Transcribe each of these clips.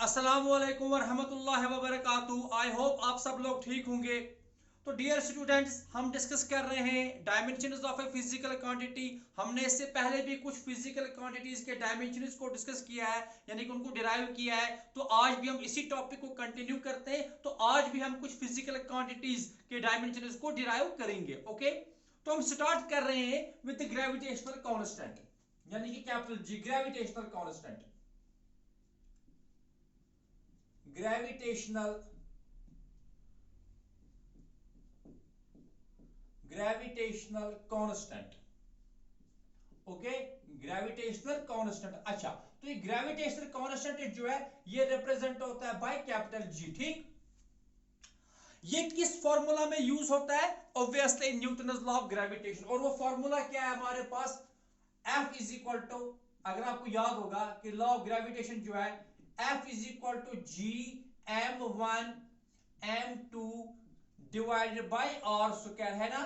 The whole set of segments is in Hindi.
अस्सलामुअलैकुम वरहमतुल्लाहि वबरकातुहू। आई होप आप सब लोग ठीक होंगे। तो डियर स्टूडेंट्स, हम डिस्कस कर रहे हैं dimensions of a physical quantity. हमने इससे पहले भी कुछ फिजिकल क्वांटिटीज के डायमेंशंस को डिस्कस किया है, यानी कि उनको डिराइव किया है। तो आज भी हम इसी टॉपिक को कंटिन्यू करते हैं। तो आज भी हम कुछ फिजिकल क्वांटिटीज के डायमेंशंस को डिराइव करेंगे। ओके, तो हम स्टार्ट कर रहे हैं विद ग्रेविटेशनल कांस्टेंट, यानी कि capital G, gravitational constant. Gravitational constant. Okay, gravitational constant. अच्छा, तो ये ग्रेविटेशनल कांस्टेंट जो है ये रिप्रेजेंट होता है बाय कैपिटल जी। ठीक, ये किस फॉर्मूला में यूज होता है? Obviously Newton's law of gravitation. और वो फॉर्मूला क्या है हमारे पास? F इज इक्वल टू, अगर आपको याद होगा कि लॉ ऑफ ग्रेविटेशन जो है F is equal to G m1 m2 divided by r square, है ना?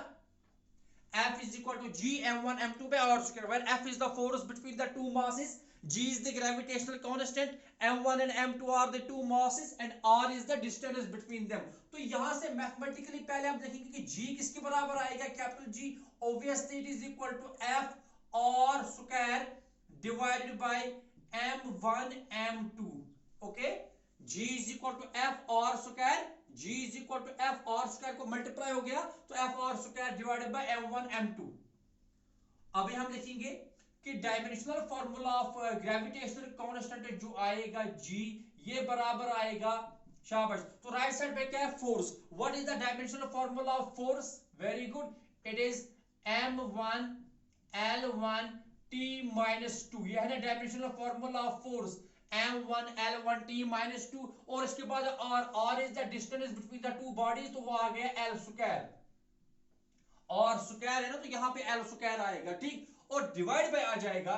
F is equal to g m1 m2 by r square, where F is the force between the two masses, g is the gravitational constant, m1 and m2 are the two masses, and r is the distance between them. तो यहां से मैथमेटिकली पहले हम देखेंगे कि g किसके बराबर आएगा? Capital G। obviously it is equal to F r square divided by m1 m2. okay, g is equal to F r square, g is equal to F r square को मल्टीप्लाई हो गया तो F r square divided by m1 m2। अभी हम लिखेंगे कि dimensional formula of gravitational constant जो आएगा g, ये बराबर आएगा, शाबाश। तो राइट साइड पे क्या है? Force. What is the dimensional formula of force? Very good, it is m1 l1 t minus 2। यह है ना dimensional formula of force, m1 l1 t minus 2। और इसके बाद r is the distance between the two bodies, तो वो आ गया l स्क्वायर। और स्क्वायर है ना, तो यहां पे l स्क्वायर आएगा। ठीक, और डिवाइड बाय आ जाएगा,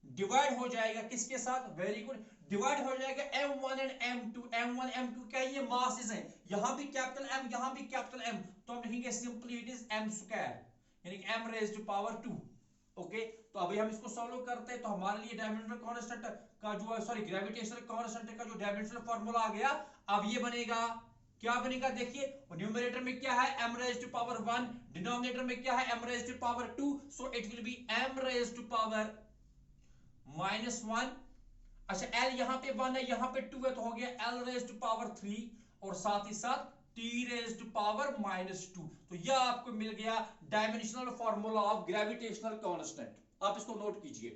डिवाइड हो जाएगा किसके साथ? वेरी गुड, डिवाइड हो जाएगा m1 and m2। m1 m2 क्या है? ये मासेस हैं, यहां भी कैपिटल M, यहां भी कैपिटल M, तो हम लिखेंगे simply it is m square, यानी m raise to power 2। Okay, तो अभी हम इसको सॉल्व करते हैं। तो हमारे लिए डायमेंशनल कांस्टेंट का जो, सॉरी, ग्रेविटेशनल कांस्टेंट का जो डायमेंशनल फार्मूला आ गया, अब ये बनेगा, क्या बनेगा? देखिए, न्यूमरेटर में क्या है? m raise to power 1, denominator में क्या है? m raise to power 2, so it will be m raise to power -1। अच्छा, l यहां पे 1 है, यहां पे 2 है, तो हो गया l रेज़ टू पावर 3, और साथ ही साथ t रेज़ टू पावर -2। तो यह आपको मिल गया dimensional formula of gravitational constant. आप इसको नोट कीजिए,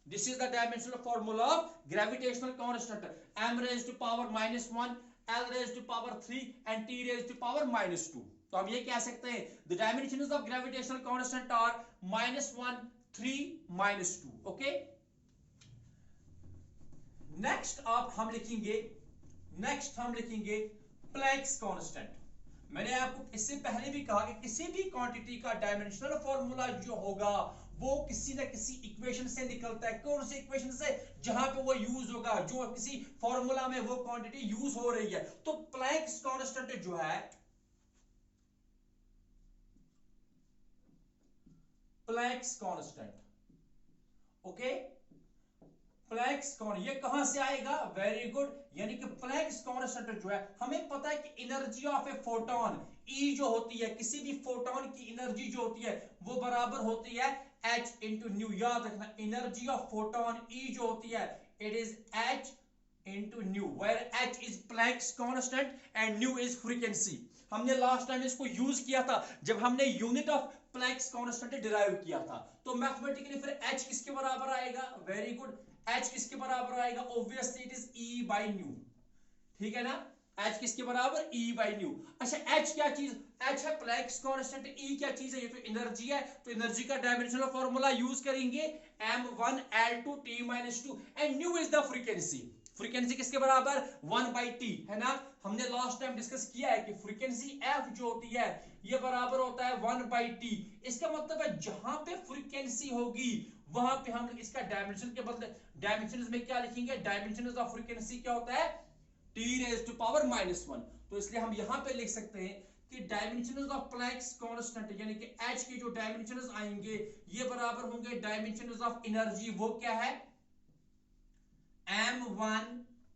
this is the dimensional formula of gravitational constant, m raise to power -1, l raise to power 3 and t raise to power -2। तो हम ये कह सकते हैं the dimensions of gravitational constant are -1, 3, -2। Okay, next हम लिखेंगे प्लैंक्स कांस्टेंट। मैंने आपको इससे पहले भी कहा कि किसी भी क्वांटिटी का डायमेंशनल फार्मूला जो होगा वो किसी ना किसी इक्वेशन से निकलता है। कौन सी इक्वेशन से? जहां पे वो यूज होगा, जो किसी फार्मूला में वो क्वांटिटी यूज हो रही है। तो प्लैंक्स कांस्टेंट जो है, Planck's constant, okay, Planck's constant ये कहां से आएगा? वेरी गुड, यानी कि प्लैंक्स कांस्टेंट जो है, हमें पता है कि energy of a photon E जो होती है, किसी भी फोटोन की एनर्जी जो होती है वो बराबर होती है h इंटू न्यू। याद रखना, एनर्जी ऑफ फोटोन E जो होती है it is h into nu, where h is Planck's constant and nu is frequency. हमने लास्ट टाइम इसको यूज किया था जब हमने unit of Planck's constant derive किया था। तो मैथमेटिकली फिर h किसके बराबर आएगा? वेरी गुड, h किसके बराबर आएगा? Obviously it is E by nu. ठीक है ना, h किसके बराबर? E by nu. अच्छा, h क्या चीज? h है प्लैंक्स कांस्टेंट, E क्या चीज है? ये तो एनर्जी है। तो एनर्जी का डायमेंशनल फार्मूला यूज करेंगे m1 l2 t -2 and nu is the frequency. Frequency किसके बराबर? 1 बाई टी, है ना? हमने लास्ट टाइम डिस्कस किया है कि फ्रीक्वेंसी f जो होती है ये बराबर होता है 1 बाई टी। इसका मतलब है जहां पे फ्रीक्वेंसी होगी वहां पे हम इसका डायमेंशन के बदले डायमेंशंस में क्या लिखेंगे? डायमेंशंस ऑफ फ्रीक्वेंसी क्या होता है? t raise to power -1। तो इसलिए हम यहां पे लिख सकते हैं कि डायमेंशंस ऑफ प्लैंक्स कांस्टेंट, यानी कि h के जो डायमेंशंस आएंगे ये बराबर होंगे डायमेंशंस ऑफ एनर्जी। वो क्या है? m1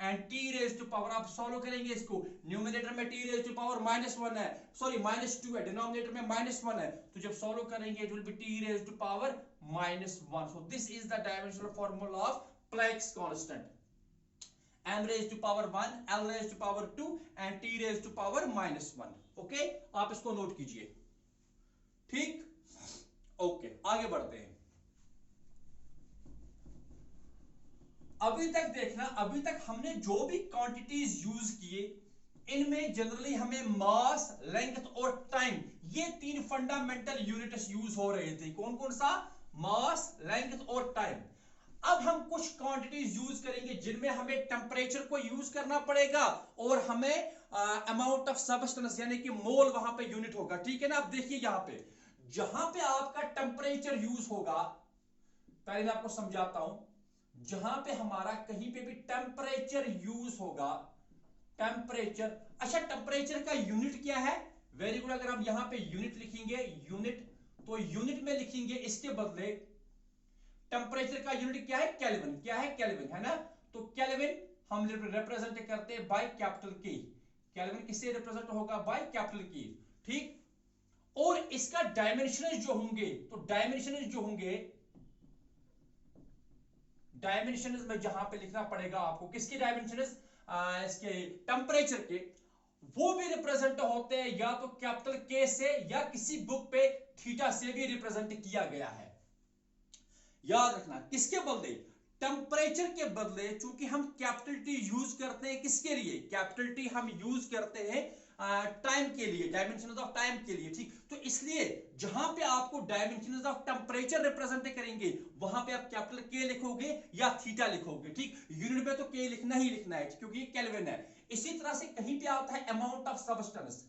and T raise to power, आप सॉल्व करेंगे इसको, न्यूमरेटर में टी रेज टू पावर -1 है, सॉरी -2 है, डिनोमिनेटर में -1 है, तो जब सॉल्व करेंगे it will be T raise to power -1. So this is the dimensional formula of Planck's constant. m raised to power 1, l raised to power 2 and t raised to power -1. Okay, आप इसको नोट कीजिए. ठीक, ओके, आगे बढ़ते हैं. अभी तक देखना, अभी तक हमने जो भी क्वांटिटीज यूज किए इनमें जनरली हमें मास, लेंथ और टाइम, ये 3 फंडामेंटल यूनिट्स यूज हो रहे थे. कौन कौन सा? मास, लेंथ और टाइम. अब हम कुछ क्वांटिटीज यूज करेंगे जिनमें हमें टेम्परेचर को यूज करना पड़ेगा और हमें अमाउंट ऑफ सबस्टेंस यानी कि मोल वहां पे यूनिट होगा. ठीक है ना. अब देखिए यहां पे जहां पे आपका टेम्परेचर यूज होगा, पहले मैं आपको समझाता हूं, जहां पे हमारा कहीं पे भी टेम्परेचर यूज होगा, टेम्परेचर, अच्छा टेम्परेचर का यूनिट क्या है? Very good. अगर हम यहां पे यूनिट लिखेंगे, यूनिट, तो यूनिट में लिखेंगे इसके बदले टेम्परेचर का यूनिट क्या है? केल्विन. क्या है? केल्विन, है ना. तो केल्विन हम रिप्रेजेंट करते हैं बाय कैपिटल के. केल्विन किससे रिप्रेजेंट होगा? बाय कैपिटल के. ठीक. और इसका डायमेंशन जो होंगे, तो डायमेंशन जो होंगे, डायमेंशन में जहां पे लिखना पड़ेगा आपको, किसके डायमेंशन? इसके टेम्परेचर के, वो भी रिप्रेजेंट होते हैं या तो कैपिटल के से या किसी बुक पे थीटा से भी रिप्रेजेंट किया गया है. याद रखना, किसके बदले? टेम्परेचर के बदले. चूंकि हम कैपिटल टी यूज करते हैं किसके लिए? कैपिटल टी हम यूज करते हैं टाइम के लिए, डायमेंशंस ऑफ टाइम के लिए. ठीक. तो इसलिए जहां पे आपको डायमेंशंस ऑफ टेम्परेचर रिप्रेजेंट करेंगे वहां पे आप कैपिटल के लिखोगे या थीटा लिखोगे. ठीक. यूनिट में तो के लिखना ही लिखना है क्योंकि ये केल्विन है. इसी तरह से कहीं पे आता है amount of substance,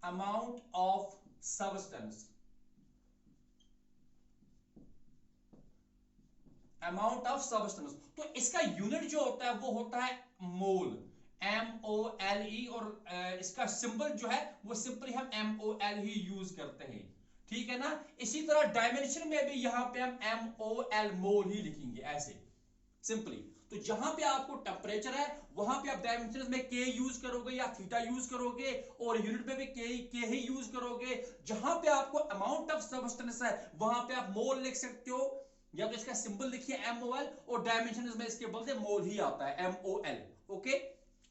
amount of substance, amount of substance. तो इसका यूनिट जो होता है वो होता है मोल, MOLE. और इसका सिंबल जो है वो सिंपली हम MOL ही यूज करते हैं. ठीक है ना. इसी तरह डायमेंशन में भी यहां पे हम MOL, मोल ही लिखेंगे ऐसे सिंपली. तो जहां पे आपको टेम्परेचर है वहां पे आप डायमेंशन में के यूज करोगे या थीटा यूज करोगे, और यूनिट में भी के ही यूज करोगे. जहां पे आपको अमाउंट ऑफ सबस्टेंस है वहां पे आप मोल लिख सकते हो या तो इसका सिंबल लिखिए MOL, और डायमेंशन में इसके बदले मोल ही आता है MOL. ओके.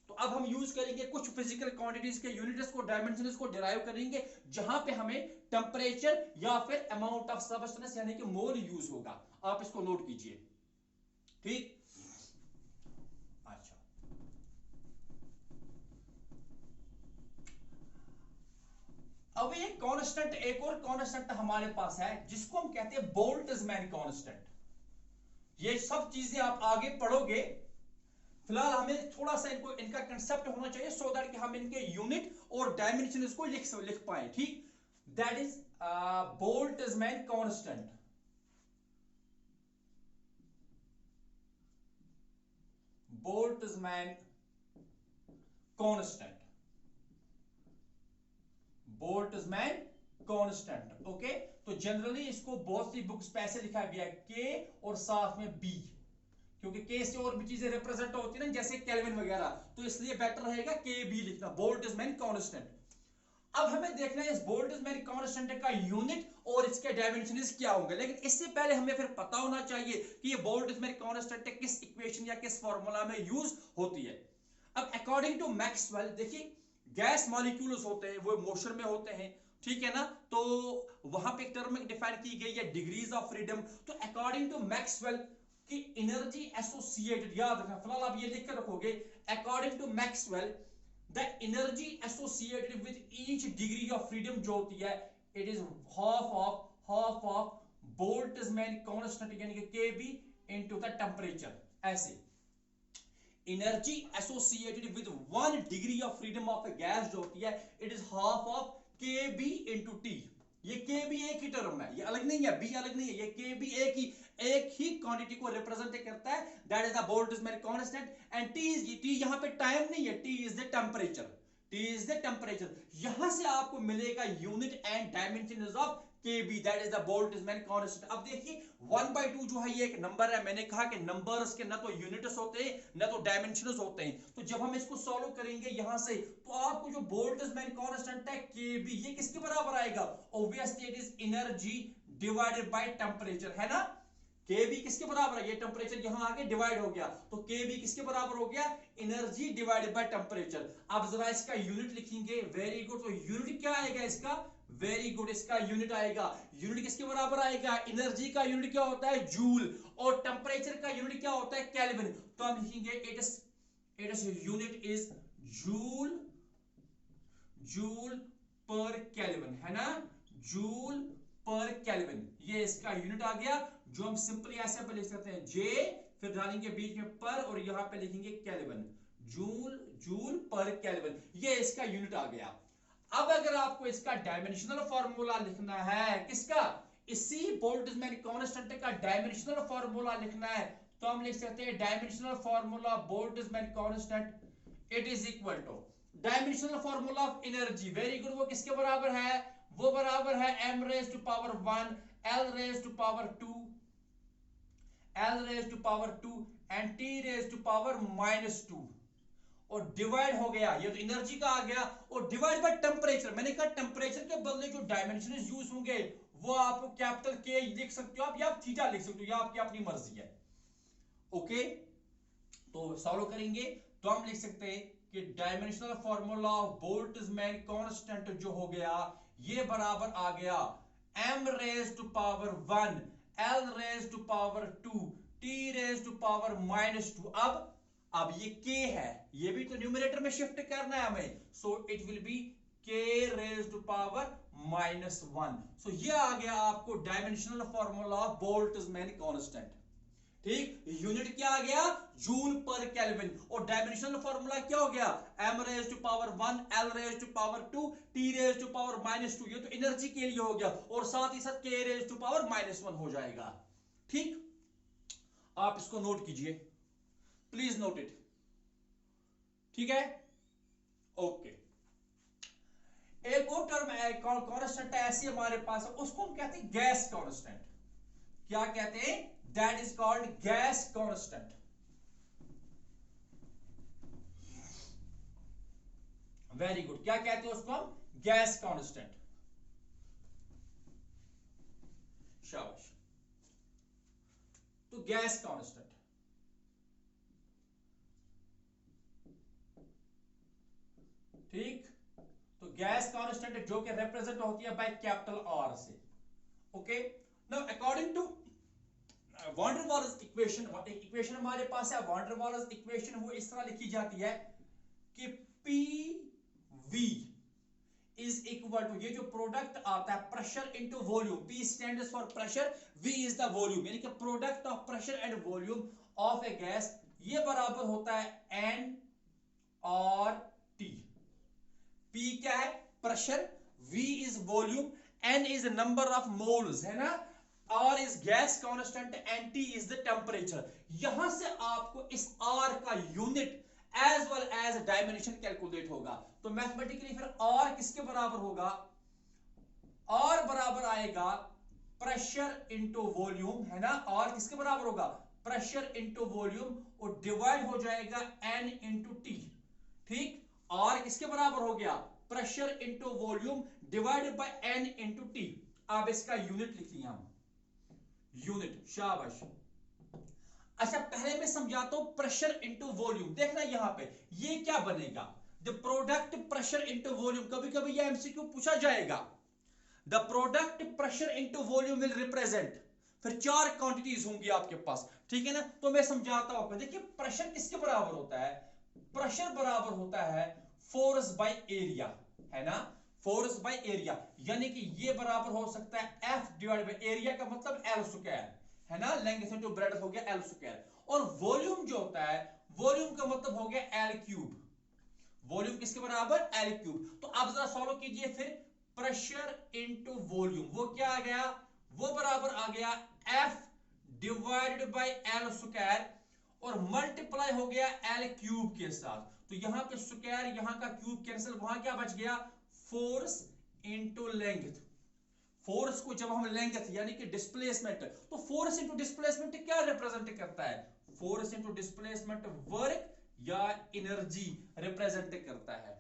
तो अब हम यूज करेंगे कुछ फिजिकल क्वांटिटीज के यूनिट्स को, डायमेंशंस को डिराइव करेंगे जहां पे हमें टेम्परेचर या फिर अमाउंट ऑफ सबस्टेंस यानी कि मोल यूज होगा. आप इसको नोट कीजिए. ठीक. अच्छा, अब ये कांस्टेंट, एक और कांस्टेंट हमारे पास है जिसको हम कहते हैं बोल्ट्जमैन कांस्टेंट. ये सब चीजें आप आगे पढ़ोगे, फिलहाल हमें थोड़ा सा इनका कंसेप्ट होना चाहिए सो दैट कि हम इनके यूनिट और डायमेंशन को लिख पाए. ठीक. That is Boltzmann constant. Boltzmann constant, Boltzmann constant. Okay. तो जनरली इसको बहुत सी बुक्स पे ऐसे लिखा गया है के और साथ में बी, क्योंकि के से और भी चीजें रिप्रेजेंट होती है ना जैसे केल्विन वगैरह, तो इसलिए बेटर रहेगा के बी लिखना, बोल्ट्जमैन कांस्टेंट. अब हमें देखना है इस बोल्ट्जमैन कांस्टेंट का यूनिट और इसके डायमेंशंस क्या होंगे, लेकिन इससे पहले हमें फिर पता होना चाहिए कि ये बोल्ट्जमैन कांस्टेंट किस इक्वेशन या किस फार्मूला में यूज होती है. अब अकॉर्डिंग टू मैक्सवेल, देखिए गैस मॉलिक्यूल्स होते हैं वो मोशन में होते हैं. ठीक है ना. तो वहां पे एक टर्म डिफाइन की गई है डिग्रीज ऑफ फ्रीडम. तो अकॉर्डिंग टू मैक्सवेल की एनर्जी एसोसिएटेड, याद रखना, फिलहाल आप ये लिख कर रखोगे, according to Maxwell the energy associated with each degree of freedom जो होती है, it is half of Boltzmann constant यानी कि केबी इनटू द टेंपरेचर। ऐसे energy associated with 1 degree of freedom of a gas जो होती है it is half of K B into T. ये के बी एक ही टर्म है, ये अलग नहीं है, बी अलग नहीं है, ये के बी एक ही क्वांटिटी को रिप्रेजेंट करता है, that is the Boltzmann constant. And T यहां पे टाइम नहीं है, T is the temperature, T is the temperature. यहां से आपको मिलेगा unit and dimension of KB, that is the Boltzmann constant. अब देखिए 1/2 जो है ये एक नंबर है, मैंने कहा कि नंबर्स के ना तो यूनिट्स होते हैं ना तो डायमेंशंस होते हैं, तो जब हम इसको सॉल्व करेंगे यहां से तो आपको जो बोल्ट्जमैन कांस्टेंट है केबी ये किसके बराबर आएगा, obviously it is energy divided by temperature, है ना। केबी किसके बराबर है, ये टेंपरेचर यहां आके डिवाइड हो गया तो केबी किसके बराबर हो गया, एनर्जी डिवाइडेड बाय टेंपरेचर। अब जरा इसका यूनिट लिखेंगे, वेरी गुड। तो यूनिट क्या आएगा इसका, वेरी गुड, इसका यूनिट आएगा, यूनिट किसके बराबर आएगा, एनर्जी का यूनिट क्या होता है जूल, और टेंपरेचर का यूनिट क्या होता है केल्विन। तो हम लिखेंगे it is unit is joule पर केल्विन, है ना, जूल पर केल्विन, ये इसका यूनिट आ गया, जो हम सिंपली ऐसे पे लिख सकते हैं जे, फिर डालेंगे बीच में पर और यहां पे लिखेंगे केल्विन, जूल पर केल्विन, ये इसका यूनिट आ गया। अब अगर आपको इसका डायमेंशनल फार्मूला लिखना है, किसका, इसी बोल्ट्जमैन कांस्टेंट का डायमेंशनल फार्मूला लिखना है, तो हम लिख सकते हैं dimensional formula Boltzmann constant it is equal to dimensional formula of energy, very good, वो किसके बराबर है, वो बराबर है m raise to power 1 l raise to power 2 and t raise to power -2, और डिवाइड हो गया, ये तो एनर्जी का आ गया, और डिवाइड बाय टेंपरेचर। मैंने कहा टेंपरेचर के बदले जो डायमेंशन यूज होंगे वो आपको कैपिटल के लिख सकते हो आप, या आप थीटा लिख सकते हो, या आपकी अपनी मर्जी है। ओके, तो सॉल्व करेंगे तो हम लिख सकते हैं कि dimensional formula of Boltzmann constant जो हो गया ये बराबर आ गया m raise to power 1 l raise to power 2 t raise to power -2। अब ये k है, ये भी तो न्यूमरेटर में शिफ्ट करना है हमें, so it will be k raise to power -1। So ये आ गया आपको dimensional formula of Boltzmann constant. ठीक, यूनिट क्या आ गया, जूल पर केल्विन, और डायमेंशनल फार्मूला क्या हो गया, m raise to power 1 l raise to power 2 t raise to power -2, ये तो एनर्जी के लिए हो गया, और साथ ही साथ k रेज टू पावर -1 हो जाएगा। ठीक, आप इसको नोट कीजिए, प्लीज नोट इट, ठीक है, ओके। एक और टर्म है कांस्टेंट ऐसी हमारे पास है, उसको हम कहते हैं गैस कांस्टेंट। क्या कहते हैं, that is called gas constant. Very good, क्या कहते हैं उसको हम, गैस कांस्टेंट, शाबाश। तो गैस कांस्टेंट, ठीक, तो गैस कांस्टेंट जो कि रिप्रेजेंट होती है बाय कैपिटल आर से। Okay, now according to van der Waals equation हमारे पास है, वॉन डेर वाल्स इक्वेशन वो इस तरह लिखी जाती है कि P V is equal to, ये जो प्रोडक्ट आता है pressure into volume, P stands for pressure, V is the volume, यानी कि product of pressure and volume of a gas, ये बराबर होता है एन और टी। पी क्या है, pressure, V is volume, N is number of moles, है ना, R is gas constant and T is the temperature। यहां से आपको इस R का unit as well as dimension calculate होगा। तो मैथमेटिकली फिर R किसके बराबर होगा, R बराबर आएगा प्रेशर इंटू वॉल्यूम, है ना, R किसके बराबर होगा, प्रेशर इंटू वॉल्यूम, और डिवाइड हो जाएगा N इंटू T। ठीक, R किसके बराबर हो गया, pressure into volume divided by N into T। अब इसका यूनिट लिख लिया हम, यूनिट, शाबाश। अच्छा, पहले मैं समझाता हूं प्रेशर इनटू वॉल्यूम। देखना यहां पे ये क्या बनेगा, the product pressure into volume, कभी कभी ये एमसीक्यू पूछा जाएगा। The product pressure into volume will represent, फिर 4 क्वांटिटीज होंगी आपके पास, ठीक है ना। तो मैं समझाता हूं, देखिए प्रेशर किसके बराबर होता है, प्रेशर बराबर होता है फोर्स बाय एरिया, है ना, फोर्स बाय एरिया, यानी कि ये बराबर हो सकता है एफ डिवाइड बाय एरिया का मतलब एल स्क्वायर है ना, लेंथ इनटू ब्रेड्थ हो गया एल स्क्वायर, और वॉल्यूम जो होता है वॉल्यूम का मतलब हो गया एल क्यूब, वॉल्यूम किसके बराबर एल क्यूब। तो अब जरा सॉल्व कीजिए फिर, प्रेशर इनटू वॉल्यूम वो क्या आ गया, वो बराबर आ गया F divided by L square और मल्टीप्लाई हो गया एल क्यूब के साथ, तो यहां पे स्क्वायर यहां का क्यूब कैंसिल, वहां क्या बच गया फोर्स इनटू लेंथ। फोर्स को जब हम लेंथ यानी कि डिस्प्लेसमेंट, तो फोर्स इनटू डिस्प्लेसमेंट क्या रिप्रेजेंट करता है, फोर्स इनटू डिस्प्लेसमेंट वर्क या एनर्जी रिप्रेजेंट करता है।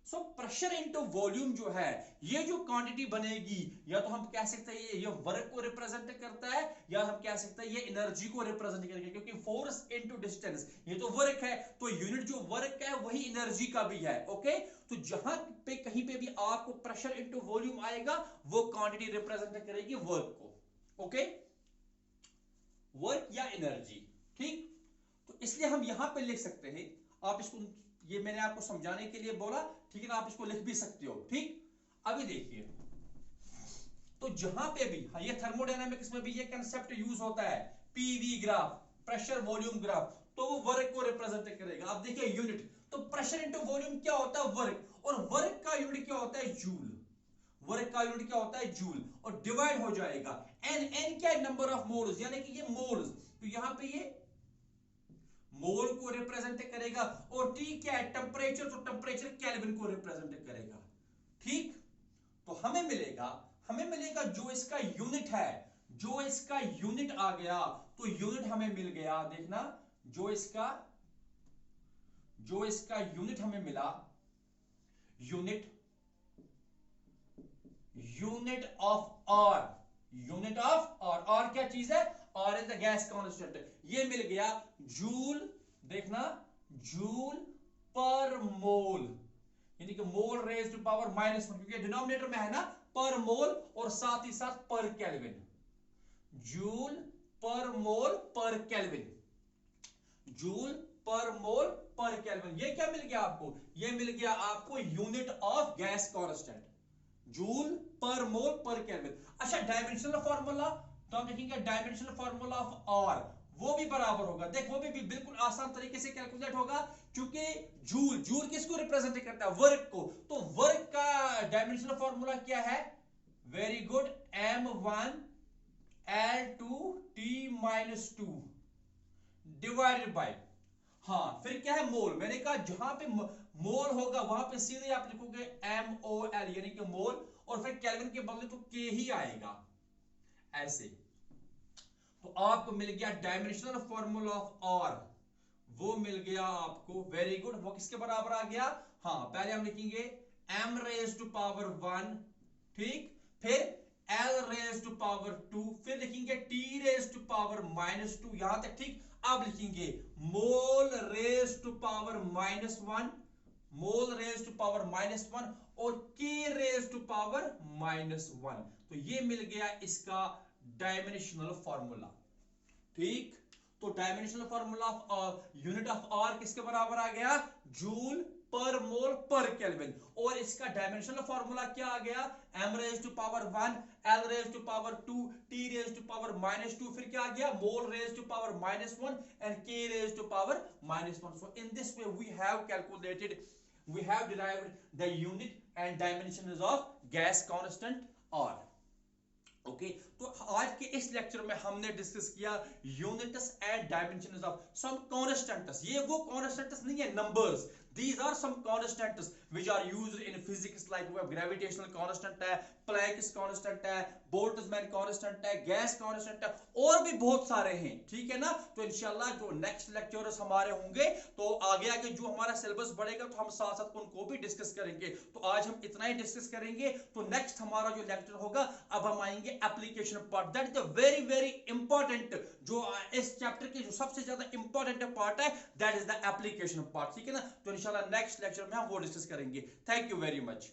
सो प्रेशर इनटू वॉल्यूम जो है, ये जो क्वांटिटी बनेगी, या तो हम कह सकते हैं ये वर्क को रिप्रेजेंट करता है, या हम कह सकते हैं ये एनर्जी को रिप्रेजेंट करेगा, क्योंकि फोर्स इनटू डिस्टेंस ये तो वर्क है, तो यूनिट जो वर्क का है वही एनर्जी का भी है। ओके, तो जहां पे कहीं पे भी आपको प्रेशर इनटू वॉल्यूम आएगा, वो क्वांटिटी रिप्रेजेंट करेगी वर्क को। ओके, वर्क या एनर्जी, ठीक। तो इसलिए हम यहां पे लिख सकते हैं, आप इसको, ये मैंने आपको समझाने के लिए बोला, ठीक है ना, आप इसको लिख भी सकते हो, ठीक। अभी देखिए, तो जहां पे भी, हाँ, ये थर्मोडायनामिक्स में भी ये कंसेप्ट यूज होता है, PV graph, pressure volume graph, तो वो वर्क को रिप्रेजेंट करेगा। अब देखिए यूनिट, तो प्रेशर इनटू वॉल्यूम क्या होता है वर्क, और वर्क का यूनिट क्या होता है जूल, वर्क का यूनिट क्या होता है जूल, और डिवाइड हो जाएगा एन, एन क्या है नंबर ऑफ मोल्स, यानी कि ये मोल्स, तो यहां पे ये मोल को रिप्रेजेंट करेगा, और टी क्या है टेंपरेचर, तो टेंपरेचर केल्विन को रिप्रेजेंट करेगा, ठीक। तो हमें मिलेगा जो इसका यूनिट है, जो इसका यूनिट आ गया, तो यूनिट हमें मिल गया, देखना जो इसका यूनिट हमें मिला, unit of R, unit of R क्या चीज है, R is the gas constant, ये मिल गया जूल, देखना जूल पर मोल, यानी कि मोल रेज टू पावर -1, क्योंकि डिनोमिनेटर में है ना पर मोल और साथ ही साथ पर केल्विन, जूल पर मोल पर केल्विन, जूल पर मोल पर केल्विन, ये क्या मिल गया आपको, ये मिल गया आपको unit of gas constant, joule पर मोल पर केल्विन। अच्छा, डायमेंशनल फार्मूला, तो हम देखेंगे डायमेंशनल फार्मूला ऑफ आर, वो भी बराबर होगा, देख वो भी बिल्कुल आसान तरीके से कैलकुलेट होगा, क्योंकि जूल किसको रिप्रेजेंट करता है वर्क को, तो वर्क का डायमेंशनल फार्मूला क्या है, very good, m1 L2 T-2 divided by, हाँ फिर क्या है मोल, मैंने कहा जहां पे मोल होगा वहां पे सीधे आप लिखोगे MOL यानी कि मोल, और फिर केल्विन के बदले तो K ही आएगा ऐसे। तो आपको मिल गया डायमेंशनल फार्मूला ऑफ आर, वो मिल गया आपको, वेरी गुड, वो किसके बराबर आ गया, हाँ पहले हम लिखेंगे m रेज टू पावर 1, ठीक, फिर L रेज टू पावर 2, फिर लिखेंगे T रेज टू पावर -2, यहां तक ठीक। अब लिखेंगे mole raise to power -1, mole raise to power -1 और K रेज टू पावर -1, तो ये मिल गया इसका डायमेंशनल फार्मूला, ठीक। तो dimensional formula of unit of R किसके बराबर आ गया, जूल पर मोल पर केल्विन, और इसका डायमेंशनल फार्मूला क्या आ गया, m raise to power 1, L raise to power 2, T raise to power -2, फिर क्या आ गया mole raise to power -1 and K raise to power -1। So in this way we have derived the unit and dimensions of gas constant R। Okay, तो आज के इस लेक्चर में हमने डिस्कस किया units and dimensions of some constants, ये वो कांस्टेंट्स नहीं है numbers, these are some constants which are used in physics, like we have gravitational constant है, Planck's constant है, बोल्ट्जमैन कांस्टेंट है, गैस कांस्टेंट है, और भी बहुत सारे हैं, ठीक है ना। तो इंशाल्लाह जो नेक्स्ट लेक्चर्स हमारे होंगे, तो आगे आगे जो हमारा सिलेबस बढ़ेगा तो हम साथ साथ उनको भी डिस्कस करेंगे। तो आज हम इतना ही डिस्कस करेंगे, तो नेक्स्ट हमारा जो लेक्चर होगा, अब हम आएंगे application part, that is the very very important, जो इस चैप्टर की जो सबसे ज्यादा इंपॉर्टेंट पार्ट है, that is the application part, ठीक है ना। तो इंशाल्लाह नेक्स्ट लेक्चर में हम वो डिस्कस करेंगे। Thank you very much.